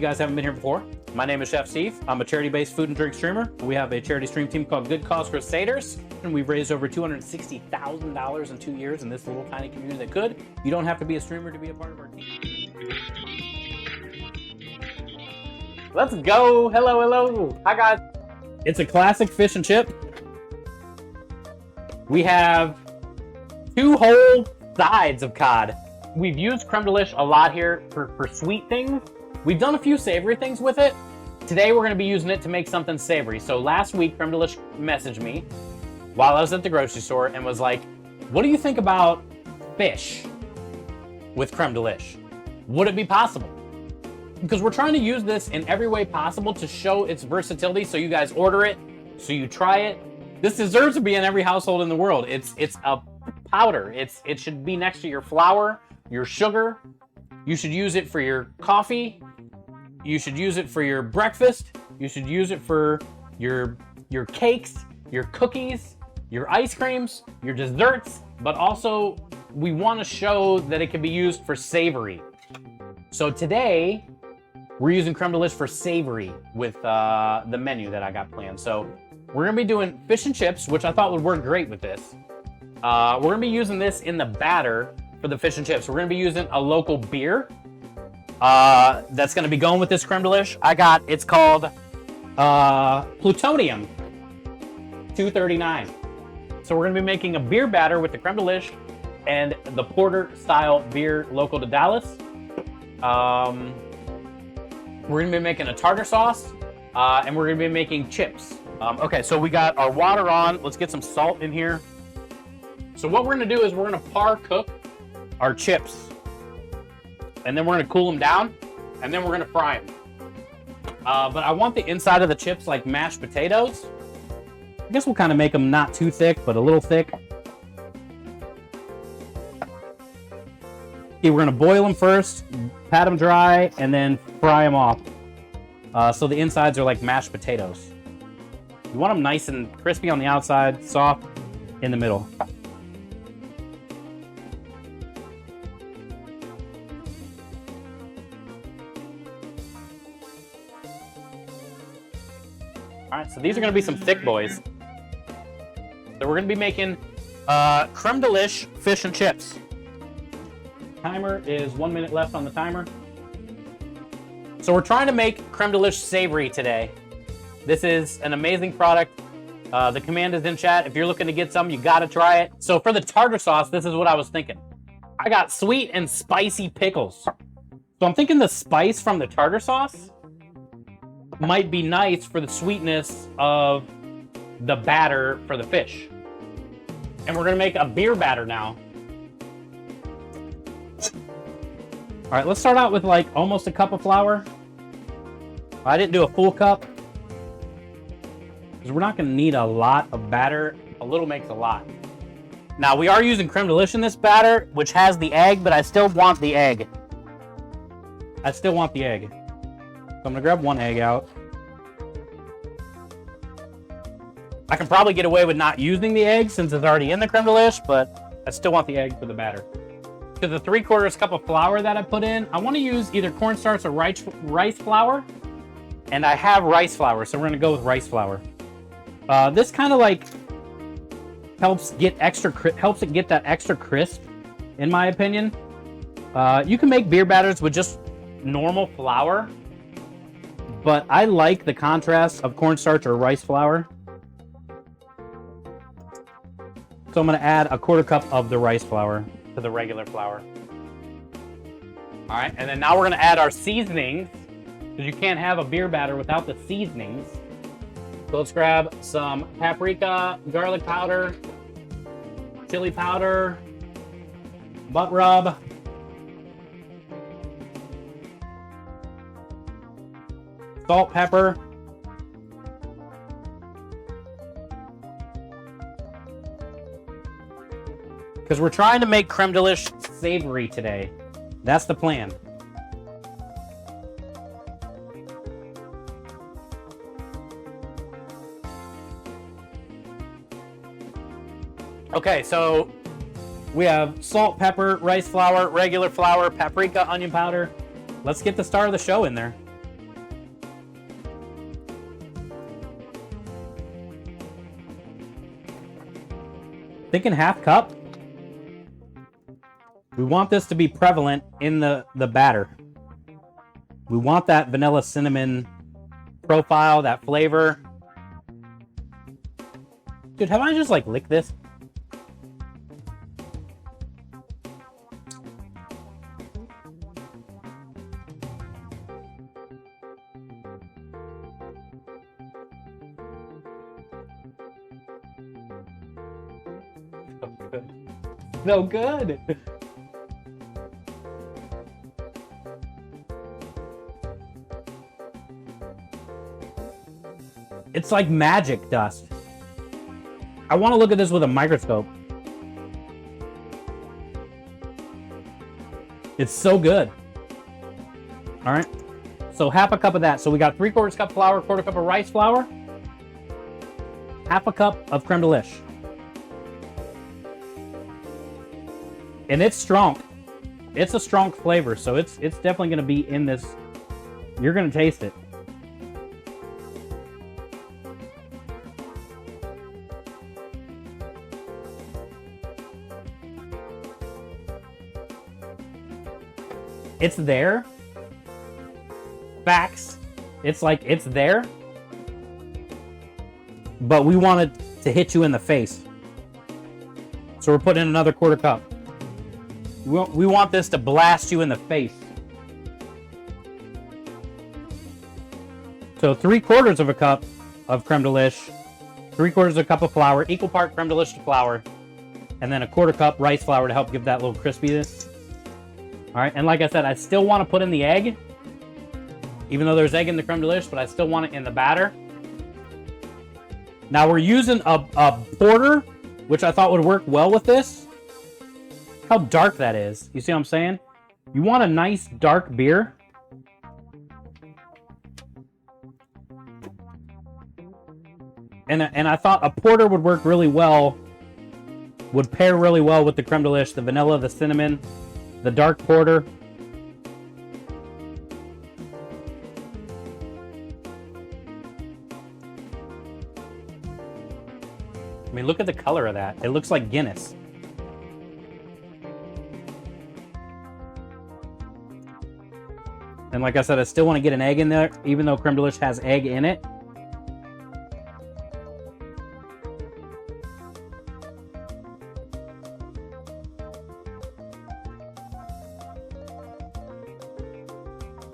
you guys haven't been here before, my name is Chef Steve. I'm a charity-based food and drink streamer. We have a charity stream team called Good Cause Crusaders, and we've raised over $260,000 in 2 years in this little tiny community that could. You don't have to be a streamer to be a part of our team. Let's go. Hello, hello. Hi, guys. It's a classic fish and chip. We have 2 whole sides of cod. We've used Crème-Delish a lot here for sweet things. We've done a few savory things with it. Today we're going to be using it to make something savory. So last week, Crème-Delish messaged me while I was at the grocery store and was like, what do you think about fish with Crème-Delish? Would it be possible? Because we're trying to use this in every way possible to show its versatility, so you guys order it, so you try it. This deserves to be in every household in the world. It's a powder. It should be next to your flour, your sugar. You should use it for your coffee. You should use it for your breakfast. You should use it for your cakes, your cookies, your ice creams, your desserts, but also we want to show that it can be used for savory. So today, we're using Crème-Delish for savory with the menu that I got planned. So we're gonna be doing fish and chips, which I thought would work great with this. We're gonna be using this in the batter for the fish and chips. We're gonna be using a local beer that's gonna be going with this Crème-Delish. It's called Plutonium 239. So we're gonna be making a beer batter with the Crème-Delish and the porter style beer local to Dallas. We're gonna be making a tartar sauce, and we're gonna be making chips. Okay, so we got our water on. Let's get some salt in here. So what we're gonna do is we're gonna par cook our chips, and then we're gonna cool them down, and then we're gonna fry them. But I want the inside of the chips like mashed potatoes. I guess we'll kind of make them not too thick, but a little thick. Okay, we're gonna boil them first, pat them dry, and then fry them off. So the insides are like mashed potatoes. You want them nice and crispy on the outside, soft in the middle. All right, so these are gonna be some thick boys. So we're gonna be making Crème-Delish fish and chips. Timer is 1 minute left on the timer. So we're trying to make Crème-Delish savory today. This is an amazing product. The command is in chat. If you're looking to get some, you gotta try it. So for the tartar sauce, this is what I was thinking. I got sweet and spicy pickles. So I'm thinking the spice from the tartar sauce might be nice for the sweetness of the batter for the fish. And we're gonna make a beer batter now. All right, let's start out with like almost a cup of flour. I didn't do a full cup because we're not gonna need a lot of batter. A little makes a lot. Now we are using Crème-Delish in this batter, which has the egg, but I still want the egg. I still want the egg. So I'm gonna grab one egg out. I can probably get away with not using the egg since it's already in the Crème-Delish, but I still want the egg for the batter. To the 3/4 cup of flour that I put in, I want to use either cornstarch or rice flour, and I have rice flour, so we're gonna go with rice flour. This kind of like helps it get that extra crisp, in my opinion. You can make beer batters with just normal flour, but I like the contrast of cornstarch or rice flour. So I'm gonna add a 1/4 cup of the rice flour to the regular flour. All right, and then now we're gonna add our seasonings, because you can't have a beer batter without the seasonings. So let's grab some paprika, garlic powder, chili powder, butt rub, salt, pepper, because we're trying to make Crème-Delish savory today. That's the plan. Okay, so we have salt, pepper, rice flour, regular flour, paprika, onion powder. Let's get the star of the show in there. Thinking half cup. We want this to be prevalent in the batter. We want that vanilla cinnamon profile, that flavor. Dude, have I just like licked this? So good. So good. It's like magic dust. I want to look at this with a microscope. It's so good. All right. So half a cup of that. So we got 3/4 cup flour, 1/4 cup of rice flour, half a cup of Crème-Delish. And it's strong. It's a strong flavor, so it's definitely going to be in this. You're going to taste it. It's there. Facts. It's like, it's there. But we want it to hit you in the face. So we're putting in another 1/4 cup. We want this to blast you in the face. So 3/4 of a cup of Crème-Delish, 3/4 of a cup of flour, equal part Crème-Delish to flour, and then a 1/4 cup rice flour to help give that little crispiness. All right, and like I said, I still want to put in the egg, even though there's egg in the Crème-Delish, but I still want it in the batter. Now we're using a porter, which I thought would work well with this. How dark that is. You see what I'm saying? You want a nice dark beer. And I thought a porter would work really well, would pair really well with the Crème-Delish, the vanilla, the cinnamon, the dark porter. I mean, look at the color of that. It looks like Guinness. And like I said, I still want to get an egg in there, even though Crème-Delish has egg in it.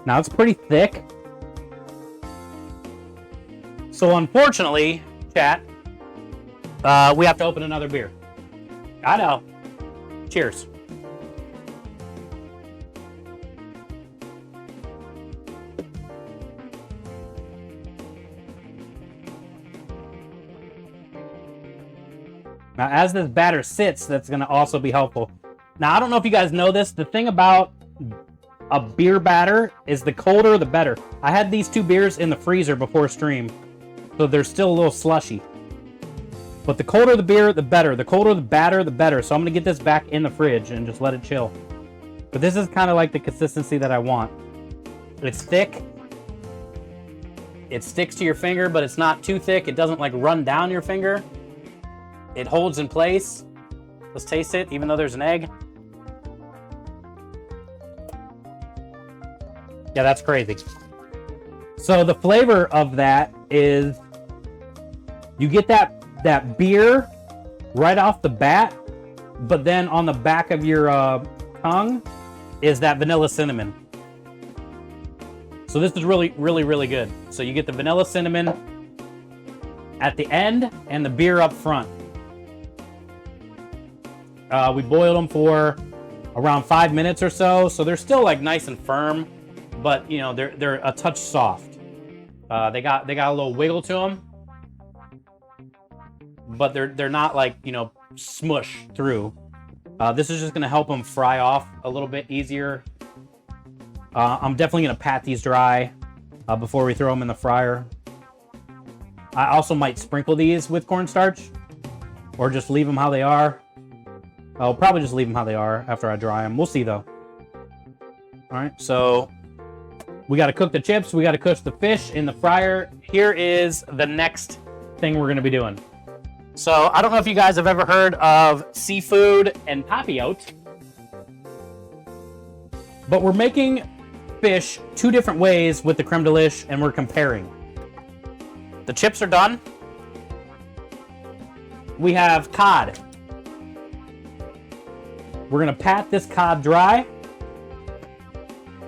Now it's pretty thick. So unfortunately, chat, we have to open another beer. I know. Cheers. Now, as this batter sits, that's going to also be helpful. Now, I don't know if you guys know this. The thing about a beer batter is the colder, the better. I had these 2 beers in the freezer before stream, so they're still a little slushy. But the colder the beer, the better. The colder the batter, the better. So I'm going to get this back in the fridge and just let it chill. But this is kind of like the consistency that I want. It's thick. It sticks to your finger, but it's not too thick. It doesn't like run down your finger. It holds in place. Let's taste it, even though there's an egg. Yeah, that's crazy. So the flavor of that is you get that beer right off the bat, but then on the back of your tongue is that vanilla cinnamon. So this is really, really, really good. So you get the vanilla cinnamon at the end and the beer up front. We boiled them for around 5 minutes or so, so they're still like nice and firm, but you know they're a touch soft. They got a little wiggle to them, but they're not like, you know, smush through. This is just gonna help them fry off a little bit easier. I'm definitely gonna pat these dry before we throw them in the fryer. I also might sprinkle these with cornstarch, or just leave them how they are. I'll probably just leave them how they are after I dry them. We'll see though. All right, so we got to cook the chips. We got to cook the fish in the fryer. Here is the next thing we're going to be doing. So I don't know if you guys have ever heard of seafood and papillote, but we're making fish two different ways with the Crème-Delish, and we're comparing. The chips are done. We have cod. We're gonna pat this cod dry.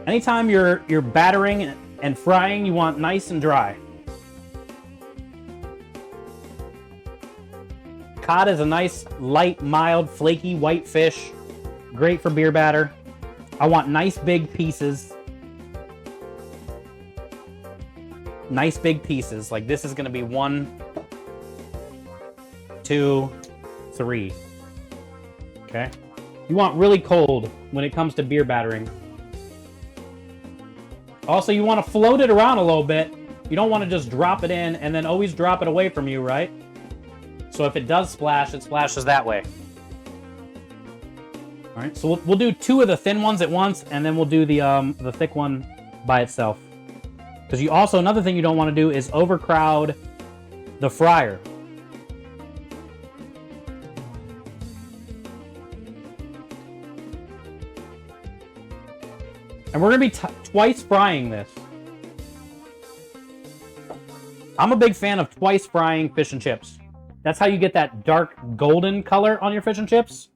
Anytime you're battering and frying, you want nice and dry. Cod is a nice, light, mild, flaky, white fish. Great for beer batter. I want nice big pieces. Nice big pieces. Like this is gonna be 1, 2, 3. Okay? You want really cold when it comes to beer battering. Also, you want to float it around a little bit. You don't want to just drop it in and then always drop it away from you, right? So if it does splash, it splashes that way. All right, so we'll do 2 of the thin ones at once, and then we'll do the thick one by itself. Because you also, another thing you don't want to do is overcrowd the fryer. And we're going to be twice frying this. I'm a big fan of twice frying fish and chips. That's how you get that dark golden color on your fish and chips.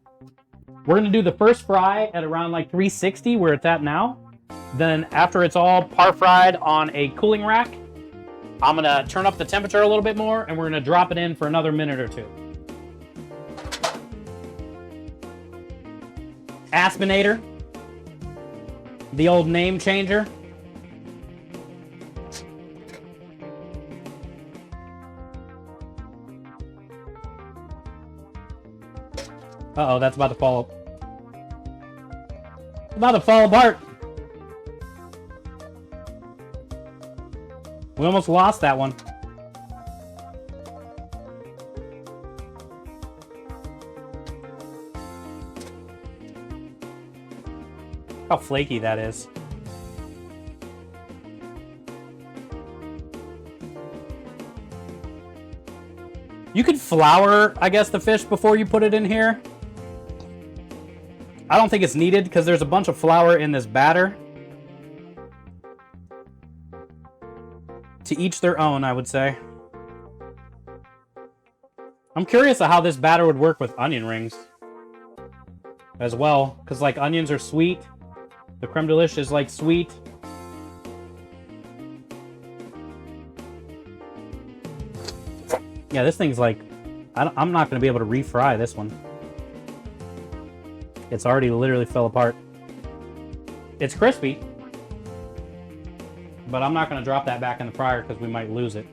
We're going to do the first fry at around like 360 where it's at now. Then after it's all par fried on a cooling rack, I'm going to turn up the temperature a little bit more, and we're going to drop it in for another minute or 2. Aspinator. The old name changer. Uh-oh, that's about to fall. About to fall apart. We almost lost that one. How flaky that is. You could flour, I guess, the fish before you put it in here. I don't think it's needed because there's a bunch of flour in this batter. To each their own, I would say. I'm curious of how this batter would work with onion rings as well, because like onions are sweet. The Crème-Delish is like sweet. Yeah, this thing's like, I'm not going to be able to refry this one. It's already literally fell apart. It's crispy, but I'm not going to drop that back in the fryer because we might lose it.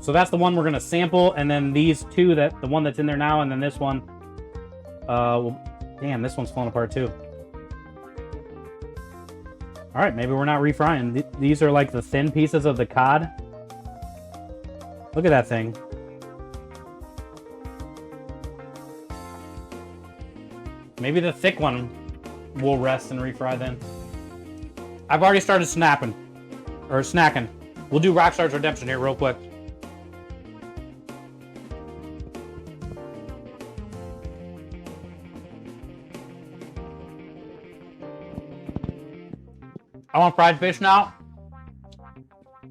So that's the one we're going to sample, and then these 2, the one that's in there now, and then this one. Well, damn, this one's falling apart too. All right, maybe we're not refrying. These are like the thin pieces of the cod. Look at that thing. Maybe the thick one will rest and refry then. I've already started snacking. We'll do Rockstar's Redemption here real quick. I want fried fish now.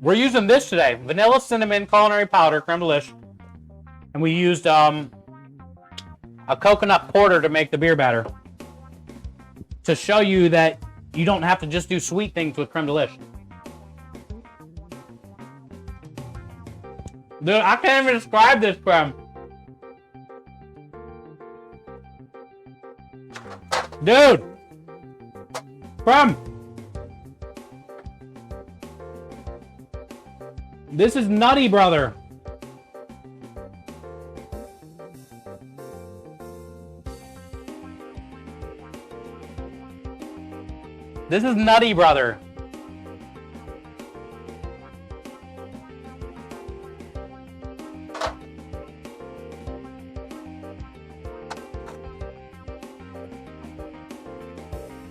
We're using this today. Vanilla Cinnamon Culinary Powder, Crème-Delish. And we used a coconut porter to make the beer batter. To show you that you don't have to just do sweet things with Crème-Delish. Dude, I can't even describe this creme. Dude! Creme! This is nutty, brother. This is nutty, brother.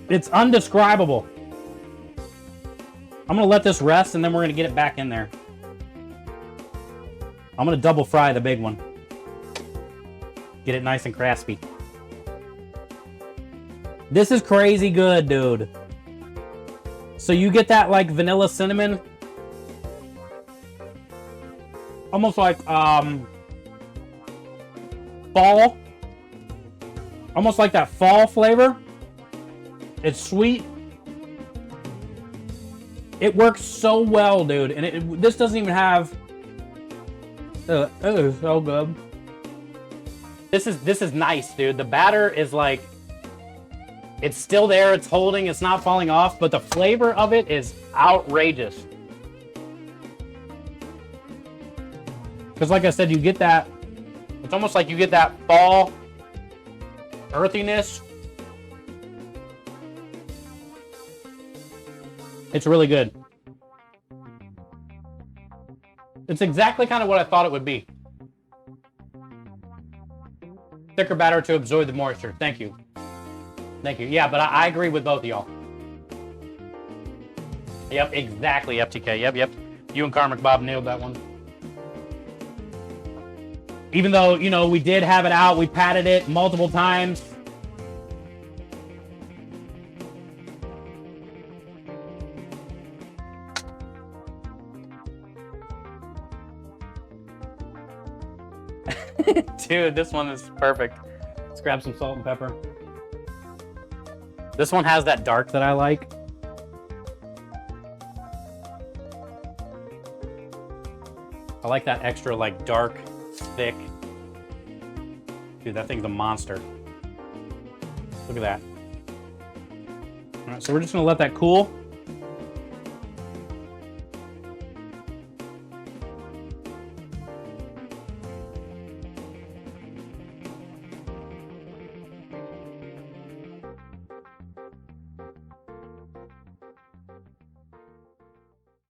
It's undescribable. I'm gonna let this rest and then we're gonna get it back in there. I'm gonna double fry the big one. Get it nice and crispy. This is crazy good, dude. So you get that like vanilla cinnamon. Almost like fall. Almost like that fall flavor. It's sweet. It works so well, dude. And this doesn't even have... it is so good. This is nice, dude. The batter is like... It's still there. It's holding. It's not falling off. But the flavor of it is outrageous. Because like I said, you get that... It's almost like you get that fall earthiness. It's really good. It's exactly kind of what I thought it would be. Thicker batter to absorb the moisture. Thank you. Thank you. Yeah, but I agree with both of y'all. Yep, exactly, FTK. Yep. You and Karmic Bob nailed that one. Even though, you know, we did have it out, we patted it multiple times. Dude, this one is perfect. Let's grab some salt and pepper. This one has that dark that I like. I like that extra, like, dark, thick. Dude, that thing's a monster. Look at that. All right, so we're just gonna let that cool.